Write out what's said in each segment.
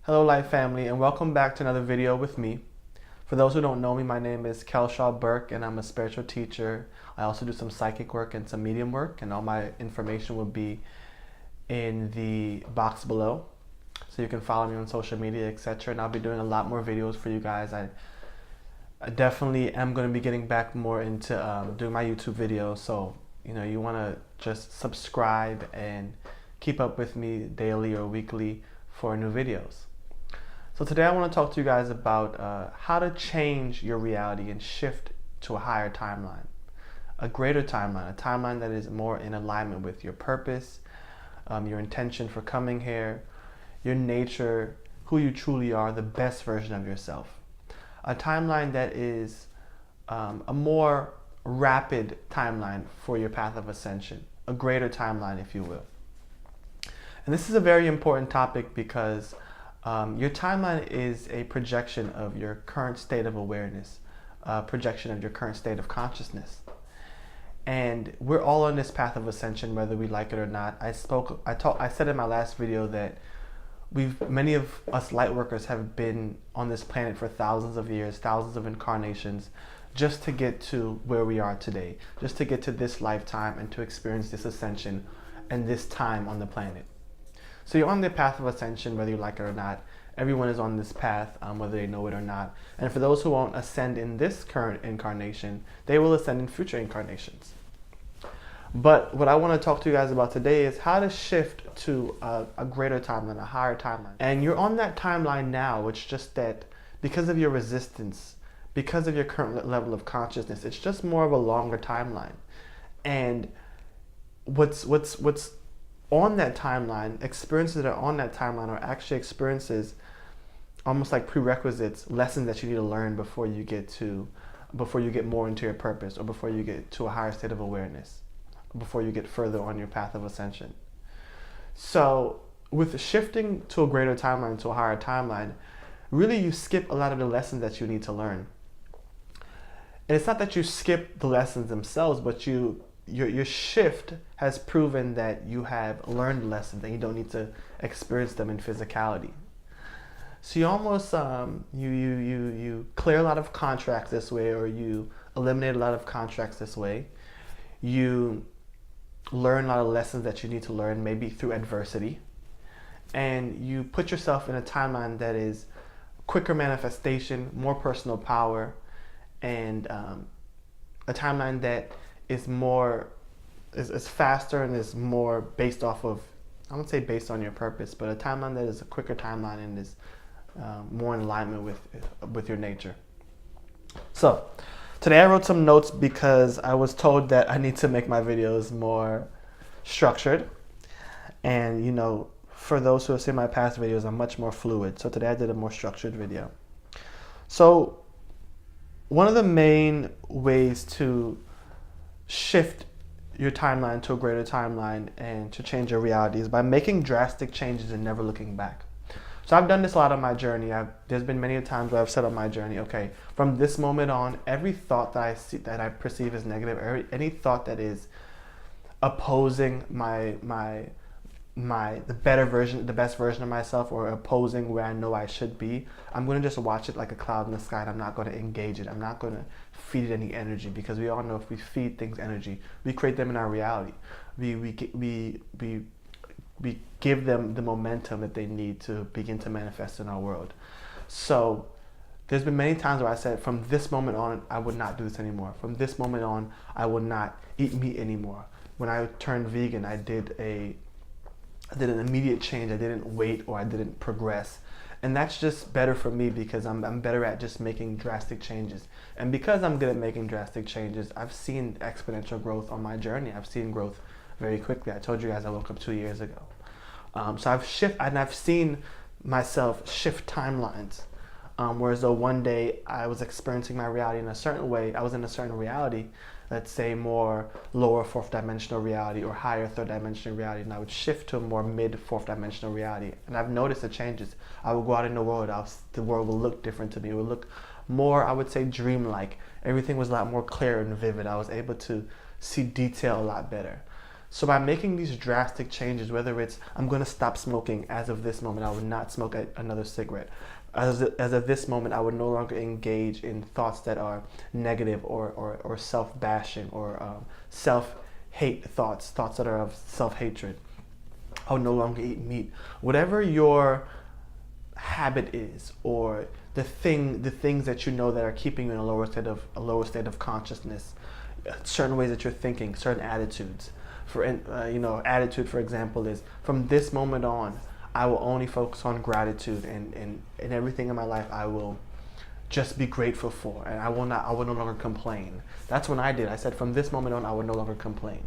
Hello Life family, and welcome back to another video with me. For those who don't know me, my name is Kelshaw Burke and I'm a spiritual teacher. I also do some psychic work and some medium work, and all my information will be in the box below. So you can follow me on social media, etc. And I'll be doing a lot more videos for you guys. I definitely am going to be getting back more into doing my YouTube videos. So, you want to just subscribe and keep up with me daily or weekly for new videos. So today I want to talk to you guys about how to change your reality and shift to a higher timeline, a greater timeline, a timeline that is more in alignment with your purpose, your intention for coming here, your nature, who you truly are, the best version of yourself. A timeline that is a more rapid timeline for your path of ascension, a greater timeline, if you will. And this is a very important topic because your timeline is a projection of your current state of awareness, a projection of your current state of consciousness. And we're all on this path of ascension, whether we like it or not. I said in my last video that many of us light workers have been on this planet for thousands of years, thousands of incarnations, just to get to where we are today, just to get to this lifetime and to experience this ascension and this time on the planet. So you're on the path of ascension, whether you like it or not. Everyone is on this path, whether they know it or not. And for those who won't ascend in this current incarnation, they will ascend in future incarnations. But what I want to talk to you guys about today is how to shift to a greater timeline, a higher timeline. And you're on that timeline now. It's just that because of your resistance, because of your current level of consciousness, it's just more of a longer timeline. And what's on that timeline, experiences that are on that timeline are actually experiences almost like prerequisites, lessons that you need to learn before you get more into your purpose, or before you get to a higher state of awareness, or before you get further on your path of ascension. So with shifting to a greater timeline, to a higher timeline, really you skip a lot of the lessons that you need to learn. And it's not that you skip the lessons themselves, but your shift has proven that you have learned lessons and you don't need to experience them in physicality. So you almost you clear a lot of contracts this way, or you eliminate a lot of contracts this way. You learn a lot of lessons that you need to learn, maybe through adversity, and you put yourself in a timeline that is quicker manifestation, more personal power, and a timeline that is faster and is more based off of, I won't say based on your purpose, but a timeline that is a quicker timeline and is more in alignment with your nature. So today I wrote some notes because I was told that I need to make my videos more structured. And for those who have seen my past videos, I'm much more fluid. So today I did a more structured video. So one of the main ways to shift your timeline to a greater timeline and to change your reality is by making drastic changes and never looking back. So I've done this a lot on my journey. There's been many times where I've said on my journey, okay, from this moment on, every thought that I perceive as negative, any thought that is opposing the best version of myself, or opposing where I know I should be, I'm going to just watch it like a cloud in the sky, and I'm not going to engage it. I'm not going to feed it any energy, because we all know if we feed things energy, we create them in our reality. We give them the momentum that they need to begin to manifest in our world. So there's been many times where I said, from this moment on, I would not do this anymore. From this moment on, I would not eat meat anymore. When I turned vegan, I did an immediate change. I didn't wait, or I didn't progress. And that's just better for me, because I'm better at just making drastic changes. And because I'm good at making drastic changes, I've seen exponential growth on my journey. I've seen growth very quickly. I told you guys I woke up 2 years ago. So I've seen myself shift timelines. Whereas though one day I was experiencing my reality in a certain way, I was in a certain reality, let's say more lower fourth dimensional reality or higher third dimensional reality, and I would shift to a more mid fourth dimensional reality. And I've noticed the changes. I would go out in the world, the world will look different to me. It would look more, I would say, dreamlike. Everything was a lot more clear and vivid. I was able to see detail a lot better. So by making these drastic changes, whether it's I'm going to stop smoking as of this moment, I would not smoke another cigarette. As of this moment, I would no longer engage in thoughts that are negative or self-bashing or self-hate thoughts that are of self-hatred. I would no longer eat meat. Whatever your habit is, or the things that you know that are keeping you in a lower state of consciousness, certain ways that you're thinking, certain attitudes. Attitude, for example, is from this moment on, I will only focus on gratitude, and everything in my life I will just be grateful for, and I will no longer complain. That's when I did. I said from this moment on, I would no longer complain.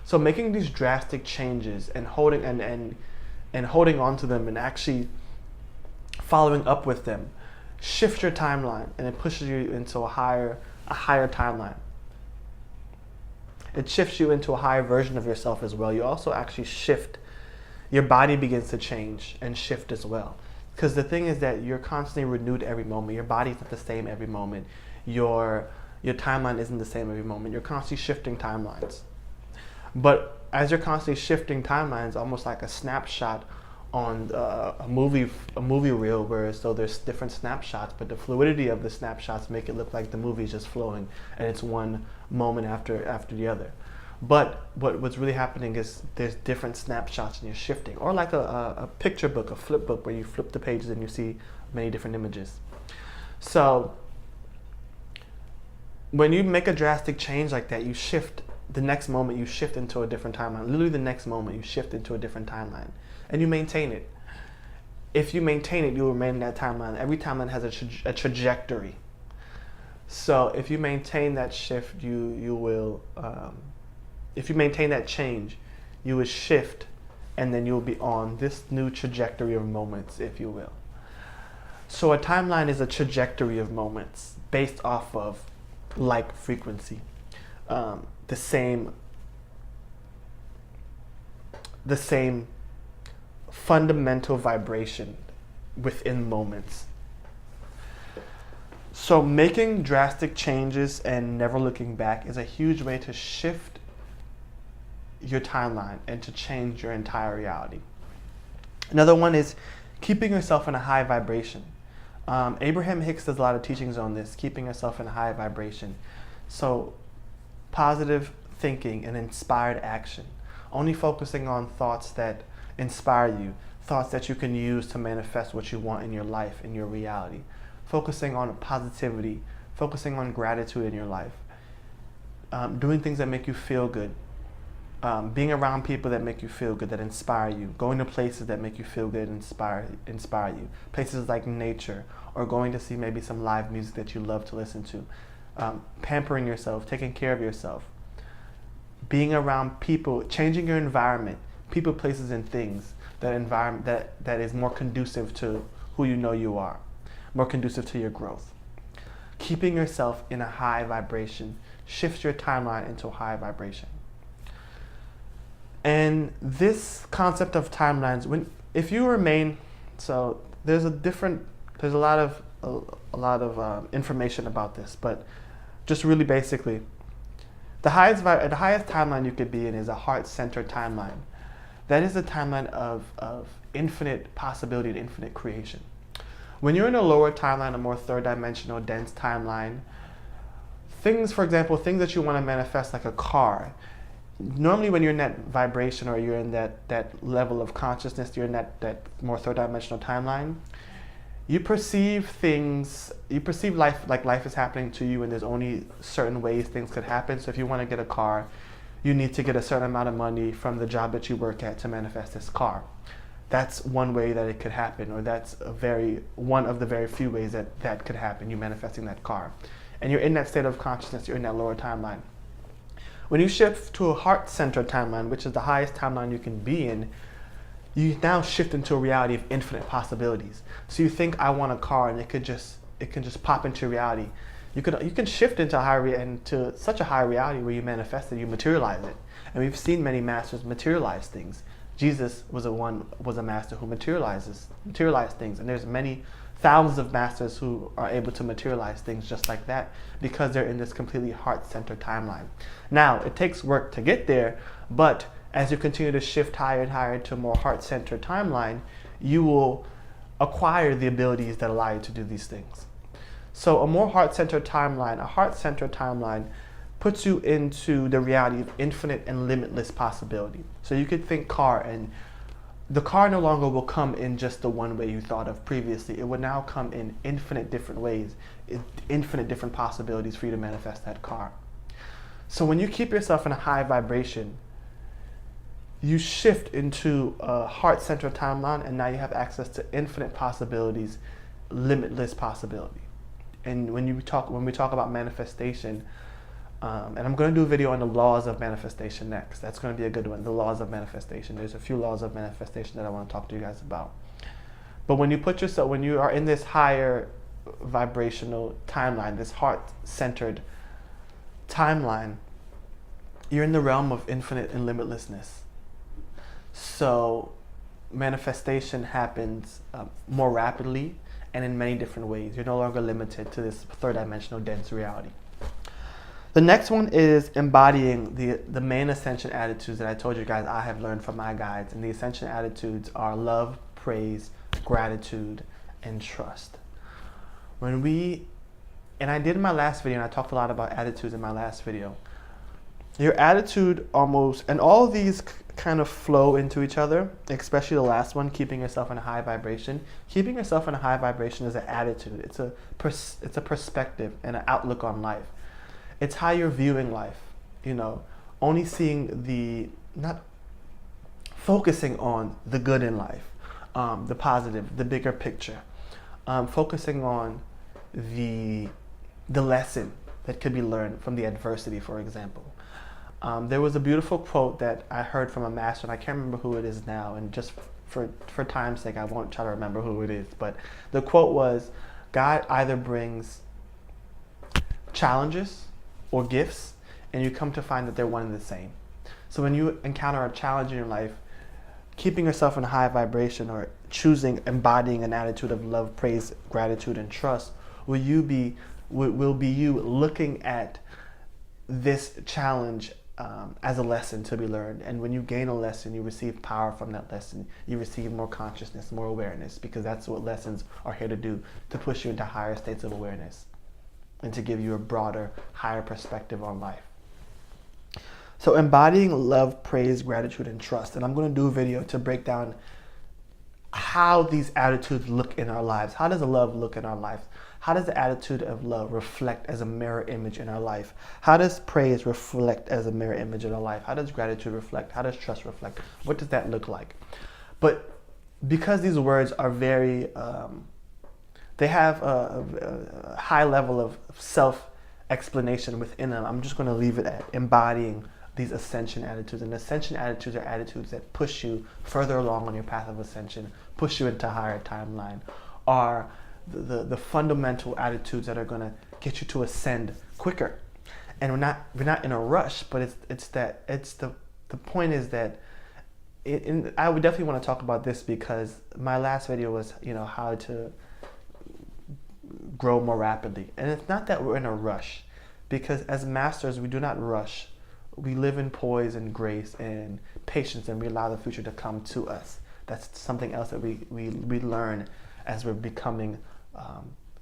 So making these drastic changes and holding on to them and actually following up with them shift your timeline, and it pushes you into a higher timeline. It shifts you into a higher version of yourself as well. You also actually shift. Your body begins to change and shift as well. Because the thing is that you're constantly renewed every moment. Your body's not the same every moment. Your timeline isn't the same every moment. You're constantly shifting timelines. But as you're constantly shifting timelines, almost like a snapshot on a movie reel, where so there's different snapshots, but the fluidity of the snapshots make it look like the movie is just flowing and it's one moment after the other. But what's really happening is there's different snapshots and you're shifting, or like a picture book, a flip book, where you flip the pages and you see many different images. So when you make a drastic change like that, you shift. The next moment you shift into a different timeline. Literally the next moment you shift into a different timeline, and you maintain it. If you maintain it, you'll remain in that timeline. Every timeline has a trajectory. So if you maintain that shift, you will. If you maintain that change, you will shift, and then you'll be on this new trajectory of moments, if you will. So a timeline is a trajectory of moments based off of like frequency. The same fundamental vibration within moments. So making drastic changes and never looking back is a huge way to shift your timeline and to change your entire reality. Another one is keeping yourself in a high vibration. Abraham Hicks does a lot of teachings on this, keeping yourself in a high vibration. So positive thinking and inspired action. Only focusing on thoughts that inspire you, thoughts that you can use to manifest what you want in your life, in your reality. Focusing on positivity, focusing on gratitude in your life. Doing things that make you feel good. Being around people that make you feel good, that inspire you. Going to places that make you feel good and inspire you. Places like nature, or going to see maybe some live music that you love to listen to. Pampering yourself, taking care of yourself, being around people, changing your environment, people, places, and things, that environment that is more conducive to who you know you are, more conducive to your growth. Keeping yourself in a high vibration shifts your timeline into a high vibration. And this concept of timelines, if you remain, so there's a lot of information about this, but just really basically, the highest timeline you could be in is a heart-centered timeline. That is a timeline of infinite possibility and infinite creation. When you're in a lower timeline, a more third-dimensional, dense timeline, for example, things that you want to manifest, like a car, normally when you're in that vibration, or you're in that level of consciousness, you're in that more third-dimensional timeline, you perceive life like life is happening to you, and there's only certain ways things could happen. So if you want to get a car, you need to get a certain amount of money from the job that you work at to manifest this car. That's one way that it could happen, or that's one of the very few ways that could happen, you manifesting that car. And you're in that state of consciousness, you're in that lower timeline. When you shift to a heart-centered timeline, which is the highest timeline you can be in, you now shift into a reality of infinite possibilities. So you think, I want a car, and it can just pop into reality. You can shift into such a high reality where you manifest it, you materialize it. And we've seen many masters materialize things. Jesus was a master who materialized things, and there's many thousands of masters who are able to materialize things just like that because they're in this completely heart-centered timeline. Now, it takes work to get there, but as you continue to shift higher and higher to a more heart-centered timeline, you will acquire the abilities that allow you to do these things. So a more heart-centered timeline puts you into the reality of infinite and limitless possibility. So you could think car, and the car no longer will come in just the one way you thought of previously. It will now come in infinite different ways, infinite different possibilities for you to manifest that car. So when you keep yourself in a high vibration, you shift into a heart-centered timeline, and now you have access to infinite possibilities, limitless possibility. And when we talk about manifestation, and I'm going to do a video on the laws of manifestation next. That's going to be a good one, the laws of manifestation. There's a few laws of manifestation that I want to talk to you guys about. But when you are in this higher vibrational timeline, this heart-centered timeline, you're in the realm of infinite and limitlessness. So manifestation happens more rapidly and in many different ways. You're no longer limited to this third-dimensional dense reality. The next one is embodying the main ascension attitudes that I told you guys I have learned from my guides. And the ascension attitudes are love, praise, gratitude, and trust. And I did in my last video, and I talked a lot about attitudes in my last video. Your attitude and all of these kind of flow into each other, especially the last one, keeping yourself in a high vibration. Keeping yourself in a high vibration is an attitude. It's a perspective and an outlook on life. It's how you're viewing life, only seeing not focusing on the good in life, the positive, the bigger picture, focusing on the lesson that could be learned from the adversity, for example. There was a beautiful quote that I heard from a master, and I can't remember who it is now, and just for time's sake, I won't try to remember who it is, but the quote was, God either brings challenges or gifts, and you come to find that they're one and the same. So when you encounter a challenge in your life, keeping yourself in a high vibration or embodying an attitude of love, praise, gratitude, and trust, will be you looking at this challenge as a lesson to be learned. And when you gain a lesson, you receive power from that lesson. You receive more consciousness, more awareness, because that's what lessons are here to do, to push you into higher states of awareness and to give you a broader, higher perspective on life. So embodying love, praise, gratitude, and trust. And I'm going to do a video to break down how these attitudes look in our lives. How does love look in our life? How does the attitude of love reflect as a mirror image in our life? How does praise reflect as a mirror image in our life? How does gratitude reflect? How does trust reflect? What does that look like? But because these words are very, they have a high level of self-explanation within them, I'm just going to leave it at embodying these ascension attitudes. And ascension attitudes are attitudes that push you further along on your path of ascension, push you into a higher timeline, are the fundamental attitudes that are going to get you to ascend quicker. And we're not in a rush, but the point is that I would definitely want to talk about this, because my last video was how to grow more rapidly. And it's not that we're in a rush, because as masters we do not rush. We live in poise and grace and patience, and we allow the future to come to us. That's something else that we learn as we're becoming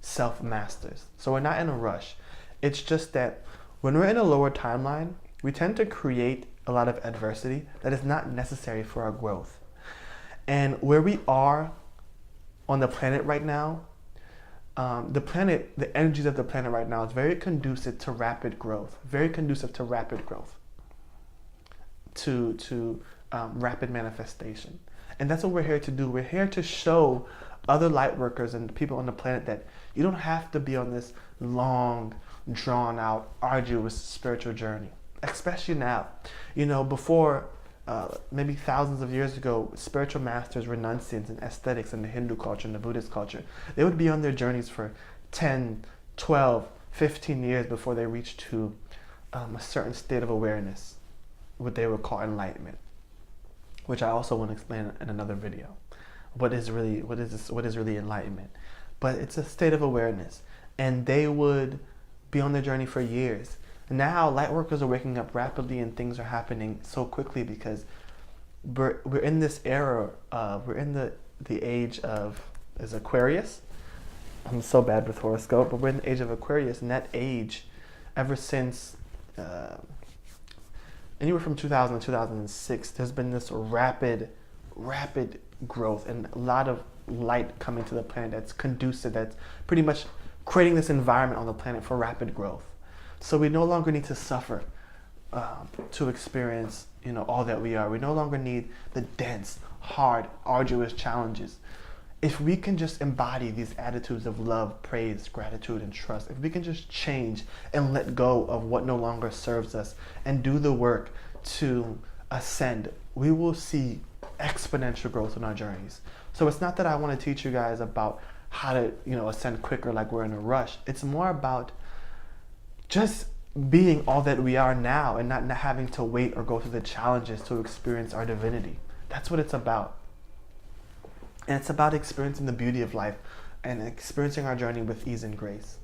self-masters. So we're not in a rush. It's just that when we're in a lower timeline, we tend to create a lot of adversity that is not necessary for our growth. And where we are on the planet right now, the energies of the planet right now is very conducive to rapid growth, to rapid manifestation. And that's what we're here to do. We're here to show other light workers and people on the planet that you don't have to be on this long, drawn out, arduous spiritual journey, especially now. Before, maybe thousands of years ago, spiritual masters, renunciants, and aesthetics in the Hindu culture and the Buddhist culture, they would be on their journeys for 10, 12, 15 years before they reached to a certain state of awareness, what they would call enlightenment. which I also want to explain in another video. What is really enlightenment? But it's a state of awareness, and they would be on their journey for years. Now light workers are waking up rapidly, and things are happening so quickly because we're in this era. We're in the age of is Aquarius. I'm so bad with horoscope, but we're in the age of Aquarius, and that age, ever since anywhere from 2000 to 2006, there's been this rapid growth and a lot of light coming to the planet that's conducive, that's pretty much creating this environment on the planet for rapid growth. So we no longer need to suffer to experience, all that we are. We no longer need the dense, hard, arduous challenges. If we can just embody these attitudes of love, praise, gratitude, and trust, if we can just change and let go of what no longer serves us and do the work to ascend, we will see exponential growth in our journeys. So it's not that I want to teach you guys about how to, ascend quicker like we're in a rush. It's more about just being all that we are now and not having to wait or go through the challenges to experience our divinity. That's what it's about. And it's about experiencing the beauty of life and experiencing our journey with ease and grace.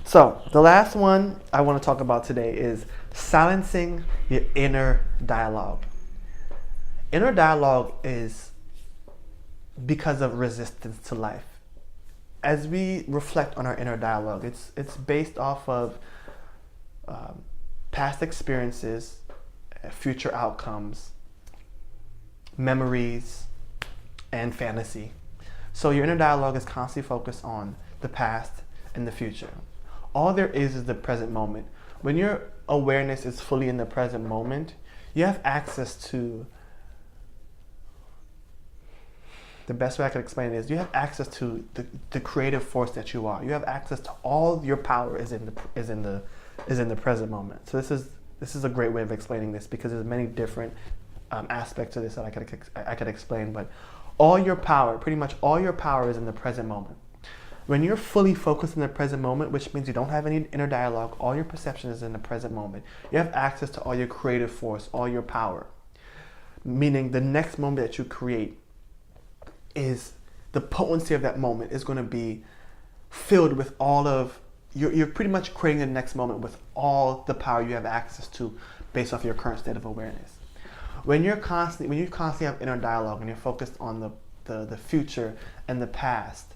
So the last one I want to talk about today is silencing your inner dialogue. Inner dialogue is because of resistance to life. As we reflect on our inner dialogue, it's based off of past experiences, future outcomes, memories, and fantasy. So your inner dialogue is constantly focused on the past and the future. All there is the present moment. When your awareness is fully in the present moment, you have access to, the best way I can explain it is, you have access to the creative force that you are. You have access to all your power is in the present moment. So this is a great way of explaining this because there's many different aspects to this that I could explain, but all your power, pretty much all your power is in the present moment. When you're fully focused in the present moment, which means you don't have any inner dialogue, all your perception is in the present moment. You have access to all your creative force, all your power. Meaning the next moment that you create is, the potency of that moment is going to be filled with all of, you're pretty much creating the next moment with all the power you have access to based off your current state of awareness. When you constantly have inner dialogue and you're focused on the future and the past,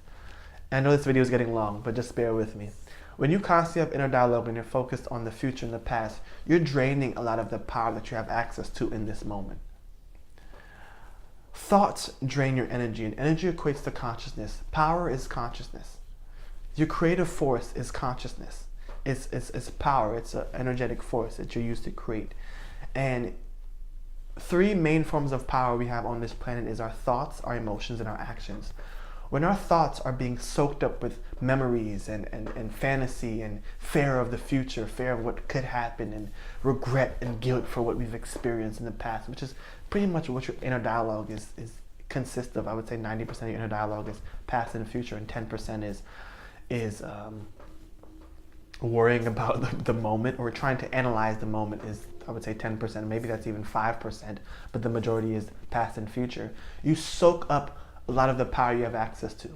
and I know this video is getting long, but just bear with me. When you constantly have inner dialogue and you're focused on the future and the past, you're draining a lot of the power that you have access to in this moment. Thoughts drain your energy, and energy equates to consciousness. Power is consciousness. Your creative force is consciousness. It's power. It's an energetic force that you use to create. And three main forms of power we have on this planet is our thoughts, our emotions, and our actions. When our thoughts are being soaked up with memories and fantasy and fear of the future, fear of what could happen, and regret and guilt for what we've experienced in the past, which is pretty much what your inner dialogue is consists of. I would say 90% of your inner dialogue is past and future, and 10% is worrying about the moment or trying to analyze the moment is, I would say, 10%. Maybe that's even 5%, but the majority is past and future. You soak up a lot of the power you have access to.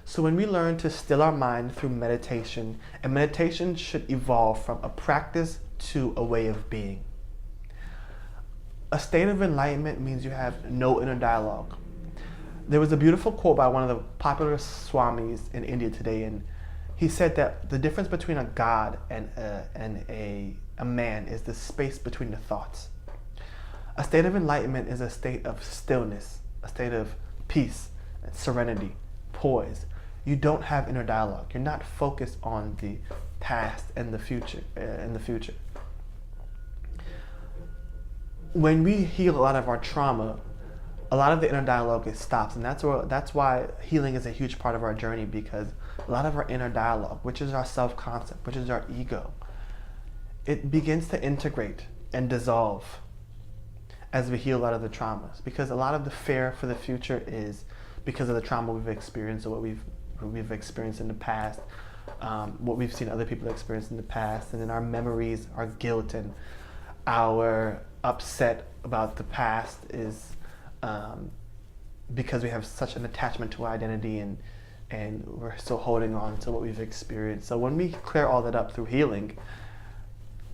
So when we learn to still our mind through meditation, and meditation should evolve from a practice to a way of being. A state of enlightenment means you have no inner dialogue. There was a beautiful quote by one of the popular swamis in India today, and he said that the difference between a god and a man is the space between the thoughts. A state of enlightenment is a state of stillness, a state of peace, and serenity, poise. You don't have inner dialogue. You're not focused on the past and the future. When we heal a lot of our trauma, a lot of the inner dialogue stops, and that's why healing is a huge part of our journey, because a lot of our inner dialogue, which is our self-concept, which is our ego, it begins to integrate and dissolve as we heal a lot of the traumas, because a lot of the fear for the future is because of the trauma we've experienced or what we've experienced in the past, what we've seen other people experience in the past, and then our memories, our guilt, and our upset about the past is because we have such an attachment to our identity, and we're still holding on to what we've experienced. So when we clear all that up through healing,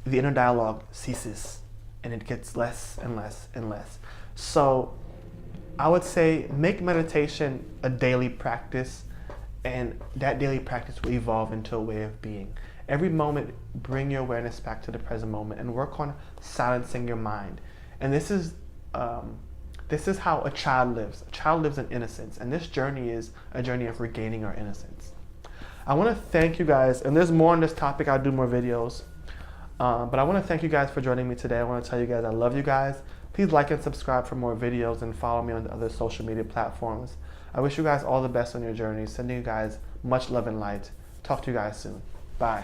the inner dialogue ceases and it gets less and less and less. So I would say make meditation a daily practice, and that daily practice will evolve into a way of being. Every moment, bring your awareness back to the present moment and work on silencing your mind. And this is how a child lives. A child lives in innocence, and this journey is a journey of regaining our innocence. I want to thank you guys, and there's more on this topic. I'll do more videos. But I want to thank you guys for joining me today. I want to tell you guys I love you guys. Please like and subscribe for more videos and follow me on the other social media platforms. I wish you guys all the best on your journey. Sending you guys much love and light. Talk to you guys soon. Bye.